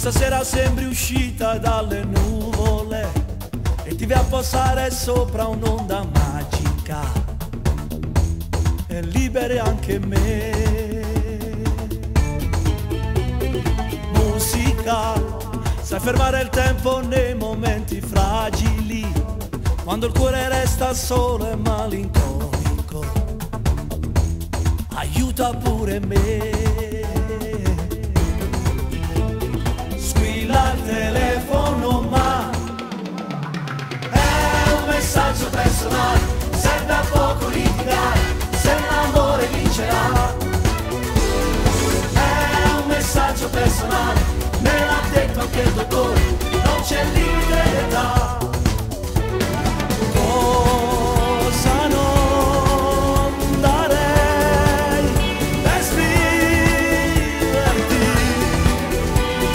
stasera sembri uscita dalle nuvole e ti vai a posare sopra un'onda magica e liberi anche me. Musica, sai fermare il tempo nei momenti fragili, quando il cuore resta solo e malinconico, aiuta pure me. Squilla il telefono ma è un messaggio personale, serve a poco litigare, se l'amore vincerà. È un messaggio personale, me l'ha detto anche il dottore, non c'è limite d'età. Cosa non darei per scriverti,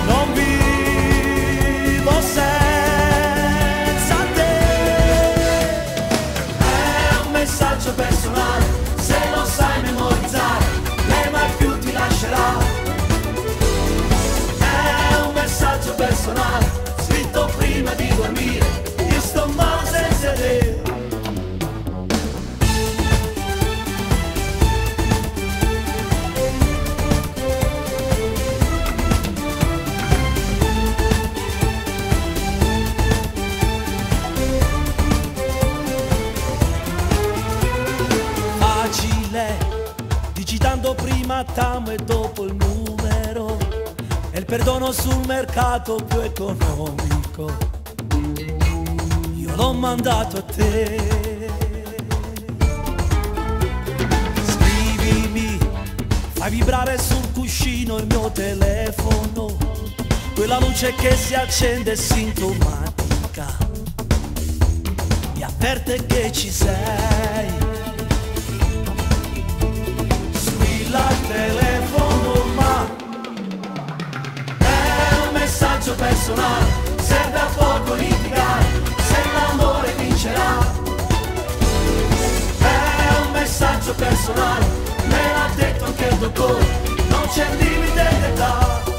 non vivo senza te. È un messaggio personale, se lo sai memorizzare, lei mai più ti lascerà. È un messaggio personale, scritto prima di dormire, io sto male senza te. Facile, digitando prima TAM e dopo il numero, e il perdono sul mercato più economico, io l'ho mandato a te. Scrivimi, fai vibrare sul cuscino il mio telefono, quella luce che si accende sintomatica, mi avverte che ci sei. Squilla il telefono ma è un messaggio personale, serve a poco litigare, se l'amore vincerà. È un messaggio personale, me l'ha detto anche il dottore, non c'è limite d'età.